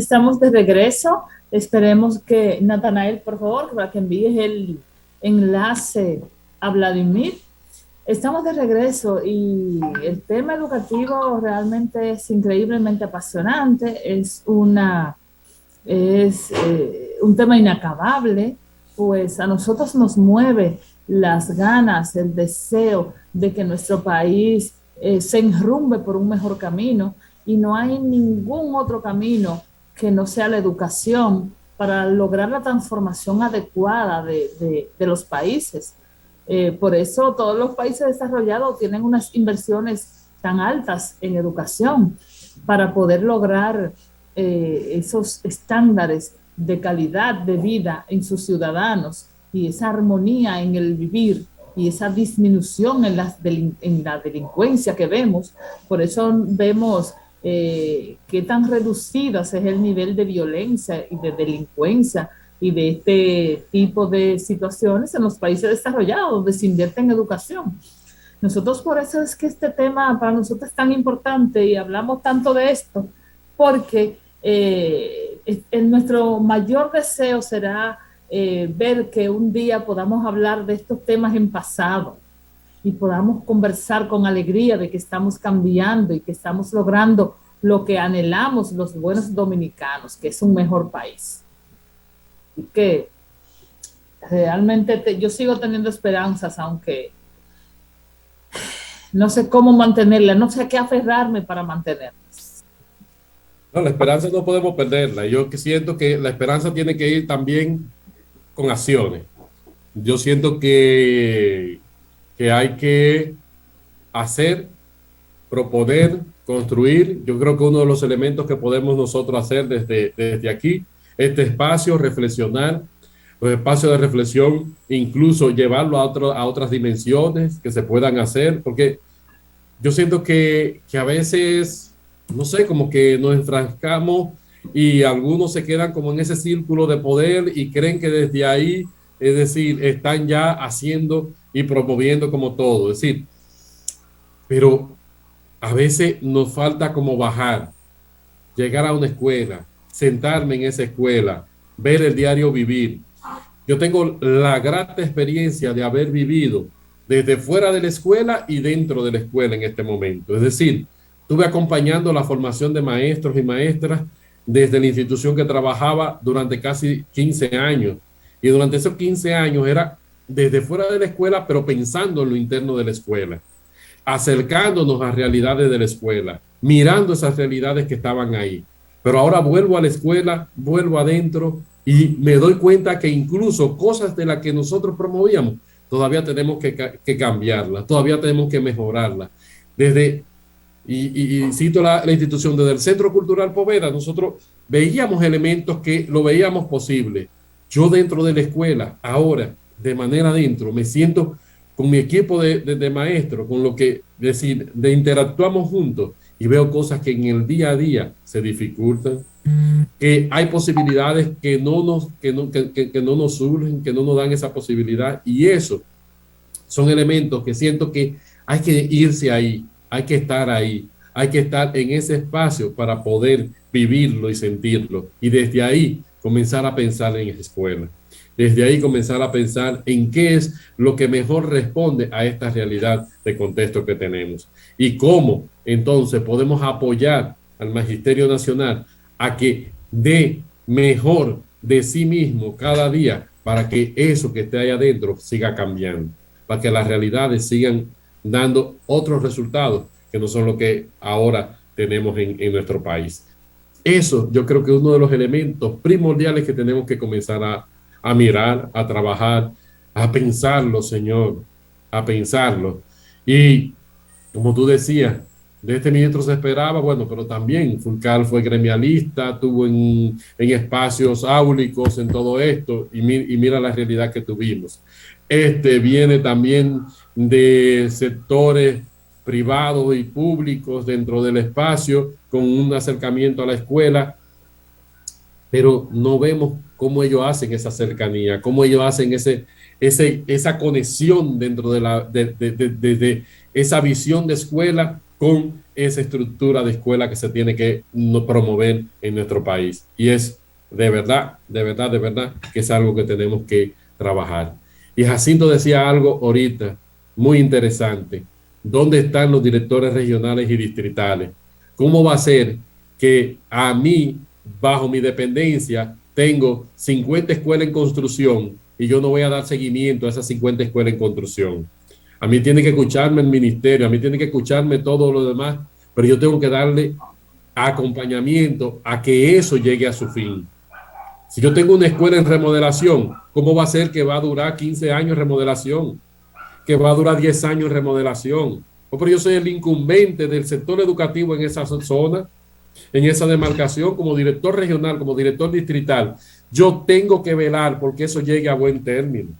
Estamos de regreso. Esperemos que Natanael, por favor, para que envíes el enlace a Vladimir. Estamos de regreso y el tema educativo realmente es increíblemente apasionante. Es un tema inacabable, pues a nosotros nos mueve las ganas, el deseo de que nuestro país se enrumbe por un mejor camino, y no hay ningún otro camino que no sea la educación para lograr la transformación adecuada de los países. Por eso todos los países desarrollados tienen unas inversiones tan altas en educación para poder lograr esos estándares de calidad de vida en sus ciudadanos y esa armonía en el vivir y esa disminución en la delincuencia que vemos. Por eso vemos qué tan reducidas es el nivel de violencia y de delincuencia y de este tipo de situaciones en los países desarrollados donde se invierte en educación. Nosotros, por eso es que este tema para nosotros es tan importante y hablamos tanto de esto, porque nuestro mayor deseo será ver que un día podamos hablar de estos temas en pasado y podamos conversar con alegría de que estamos cambiando y que estamos logrando lo que anhelamos los buenos dominicanos, que es un mejor país. Y que realmente yo sigo teniendo esperanzas, aunque no sé cómo mantenerlas, no sé a qué aferrarme para mantenerlas. No, la esperanza no podemos perderla. Yo que siento que la esperanza tiene que ir también con acciones. Yo siento que hay que hacer, proponer, construir. Yo creo que uno de los elementos que podemos nosotros hacer desde aquí, este espacio, reflexionar, los espacios de reflexión, incluso llevarlo a otras dimensiones que se puedan hacer, porque yo siento que a veces, no sé, como que nos enfrascamos y algunos se quedan como en ese círculo de poder y creen que desde ahí, es decir, están ya haciendo y promoviendo como todo. Es decir, pero a veces nos falta como bajar, llegar a una escuela, sentarme en esa escuela, ver el diario vivir. Yo tengo la grata experiencia de haber vivido desde fuera de la escuela y dentro de la escuela en este momento. Es decir, estuve acompañando la formación de maestros y maestras desde la institución que trabajaba durante casi 15 años. Y durante esos 15 años era desde fuera de la escuela, pero pensando en lo interno de la escuela, acercándonos a realidades de la escuela, mirando esas realidades que estaban ahí. Pero ahora vuelvo a la escuela, vuelvo adentro y me doy cuenta que incluso cosas de las que nosotros promovíamos, todavía tenemos que cambiarlas, todavía tenemos que mejorarlas. Y cito la institución, desde el Centro Cultural Poveda, nosotros veíamos elementos que lo veíamos posible. Yo dentro de la escuela, ahora, de manera adentro, me siento con mi equipo de maestros, con lo que decir, de interactuamos juntos y veo cosas que en el día a día se dificultan, que hay posibilidades que no nos surgen, que no nos dan esa posibilidad, y eso son elementos que siento que hay que irse ahí, hay que estar ahí, hay que estar en ese espacio para poder vivirlo y sentirlo, y desde ahí comenzar a pensar en esa escuela. Desde ahí comenzar a pensar en qué es lo que mejor responde a esta realidad de contexto que tenemos y cómo entonces podemos apoyar al Magisterio Nacional a que dé mejor de sí mismo cada día para que eso que esté ahí adentro siga cambiando, para que las realidades sigan dando otros resultados que no son lo que ahora tenemos en nuestro país. Eso yo creo que es uno de los elementos primordiales que tenemos que comenzar a mirar, a trabajar, a pensarlo, Señor, a pensarlo. Y como tú decías, de este ministro se esperaba, bueno, pero también Fulcar fue gremialista, estuvo en espacios áulicos en todo esto, y mira la realidad que tuvimos. Viene también de sectores privados y públicos dentro del espacio, con un acercamiento a la escuela, pero no vemos cómo ellos hacen esa cercanía, cómo ellos hacen esa conexión dentro de esa visión de escuela con esa estructura de escuela que se tiene que promover en nuestro país. Y es de verdad, de verdad, de verdad que es algo que tenemos que trabajar. Y Jacinto decía algo ahorita muy interesante. ¿Dónde están los directores regionales y distritales? ¿Cómo va a ser que a mí, bajo mi dependencia, tengo 50 escuelas en construcción y yo no voy a dar seguimiento a esas 50 escuelas en construcción? A mí tiene que escucharme el ministerio, a mí tiene que escucharme todo lo demás, pero yo tengo que darle acompañamiento a que eso llegue a su fin. Si yo tengo una escuela en remodelación, ¿cómo va a ser que va a durar 15 años en remodelación? Que va a durar 10 años en remodelación. Pero yo soy el incumbente del sector educativo en esa zona, en esa demarcación, como director regional, como director distrital. Yo tengo que velar porque eso llegue a buen término.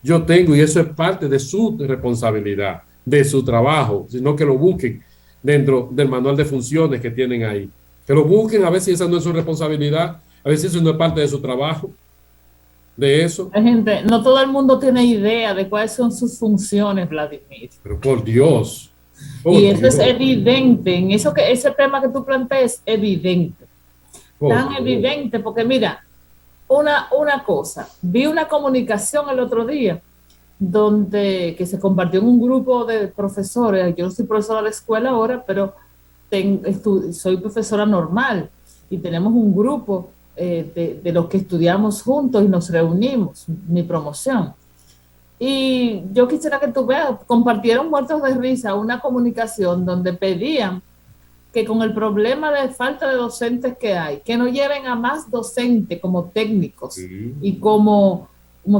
Yo tengo, y eso es parte de su responsabilidad, de su trabajo, sino que lo busquen dentro del manual de funciones que tienen ahí. Que lo busquen, a ver si esa no es su responsabilidad, a ver si eso no es parte de su trabajo, de eso. Gente, no todo el mundo tiene idea de cuáles son sus funciones, Vladimir. Pero por Dios. Y eso es evidente, en eso que ese tema que tú planteas es evidente. Tan evidente, porque mira, una cosa, vi una comunicación el otro día que se compartió en un grupo de profesores. Yo no soy profesora de la escuela ahora, pero soy profesora normal y tenemos un grupo de los que estudiamos juntos y nos reunimos, mi promoción. Y yo quisiera que tú veas, compartieron muertos de risa una comunicación donde pedían que con el problema de falta de docentes que hay, que no lleven a más docentes como técnicos y como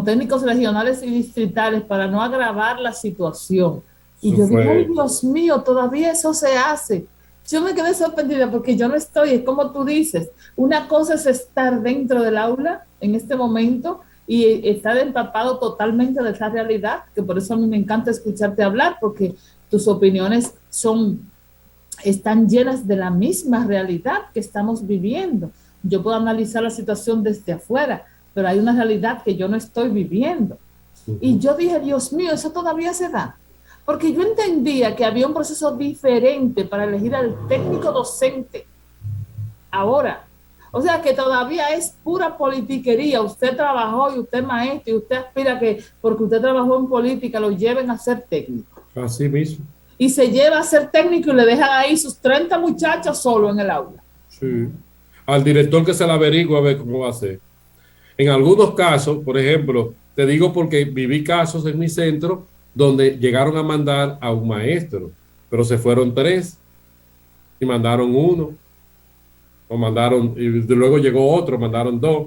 técnicos regionales y distritales para no agravar la situación. Y yo dije, ay, Dios mío, todavía eso se hace. Yo me quedé sorprendida porque yo no estoy, es como tú dices, una cosa es estar dentro del aula en este momento y estar empapado totalmente de esa realidad, que por eso a mí me encanta escucharte hablar, porque tus opiniones están llenas de la misma realidad que estamos viviendo. Yo puedo analizar la situación desde afuera, pero hay una realidad que yo no estoy viviendo. Y yo dije, Dios mío, eso todavía se da. Porque yo entendía que había un proceso diferente para elegir al técnico docente. Ahora, o sea que todavía es pura politiquería. Usted trabajó y usted es maestro y usted aspira que porque usted trabajó en política lo lleven a ser técnico. Así mismo. Y se lleva a ser técnico y le dejan ahí sus 30 muchachos solo en el aula. Sí. Al director que se la averigua a ver cómo va a ser. En algunos casos, por ejemplo, te digo porque viví casos en mi centro donde llegaron a mandar a un maestro, pero se fueron 3 y mandaron 1, o mandaron, y luego llegó otro, mandaron 2.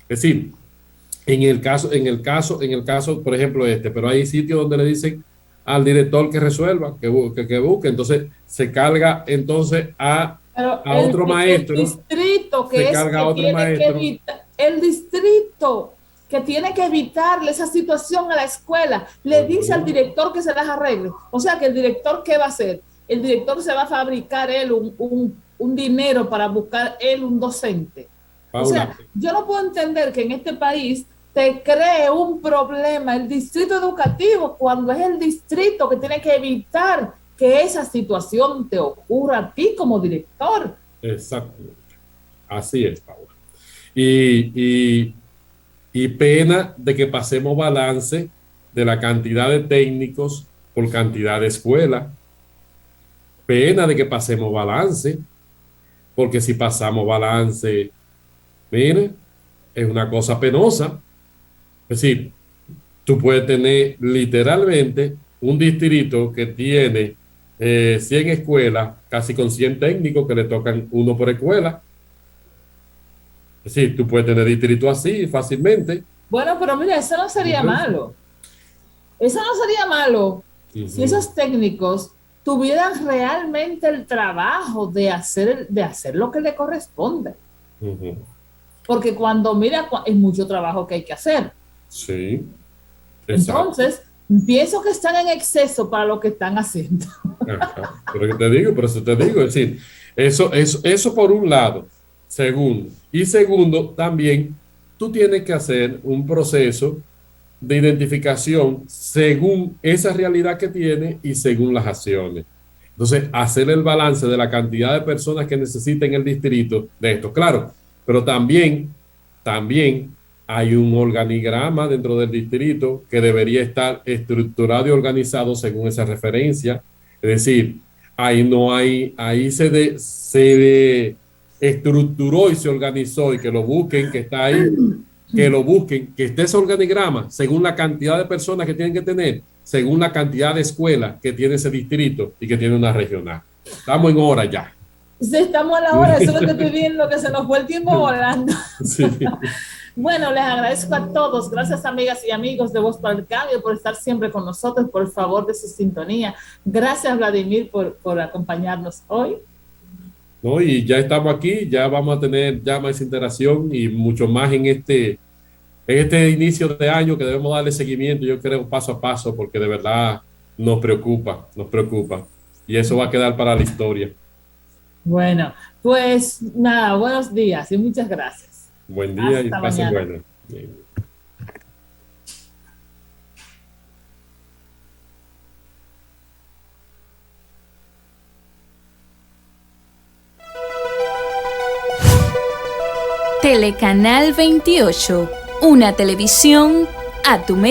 Es decir, en el caso, por ejemplo, pero hay sitios donde le dicen al director que resuelva, que busque, entonces se carga entonces a otro maestro. El distrito que es que tiene que evitar, el distrito que tiene que evitarle esa situación a la escuela, le dice al director que se las arregle. O sea que el director, ¿qué va a hacer? El director se va a fabricar él un dinero para buscar él un docente. O sea, yo no puedo entender que en este país te cree un problema el distrito educativo cuando es el distrito que tiene que evitar que esa situación te ocurra a ti como director. Exactamente. Así es, Paula. Y pena de que pasemos balance de la cantidad de técnicos por cantidad de escuelas. Pena de que pasemos balance, porque si pasamos balance, mire, es una cosa penosa. Es decir, tú puedes tener literalmente un distrito que tiene 100 escuelas, casi con 100 técnicos que le tocan 1 por escuela. Es decir, tú puedes tener distrito así fácilmente. Bueno, pero mira, eso no sería malo. Eso no sería malo si esos técnicos tuvieran realmente el trabajo de hacer lo que le corresponde. Porque cuando mira, es mucho trabajo que hay que hacer. Sí. Exacto. Entonces, pienso que están en exceso para lo que están haciendo. Ajá. Por eso te digo, es decir, eso por un lado. Segundo, también tú tienes que hacer un proceso de identificación según esa realidad que tiene y según las acciones. Entonces, hacer el balance de la cantidad de personas que necesiten el distrito de esto, claro, pero también hay un organigrama dentro del distrito que debería estar estructurado y organizado según esa referencia. Es decir, ahí no hay, ahí se estructuró y se organizó y que lo busquen, que está ahí, que lo busquen, que esté ese organigrama según la cantidad de personas que tienen que tener, según la cantidad de escuelas que tiene ese distrito y que tiene una regional. Estamos en hora ya. Sí, estamos a la hora, eso es lo que estoy viendo, que se nos fue el tiempo volando. Sí. Bueno, les agradezco a todos. Gracias, amigas y amigos de Voz para el Cambio, por estar siempre con nosotros, por el favor de su sintonía. Gracias, Vladimir, por acompañarnos hoy. ¿No? Y ya estamos aquí, ya vamos a tener ya más interacción y mucho más en este inicio de año que debemos darle seguimiento, yo creo, paso a paso, porque de verdad nos preocupa. Y eso va a quedar para la historia. Bueno, pues nada, buenos días y muchas gracias. Buen día y pasen bueno. Bien. Telecanal 28, una televisión a tu medida.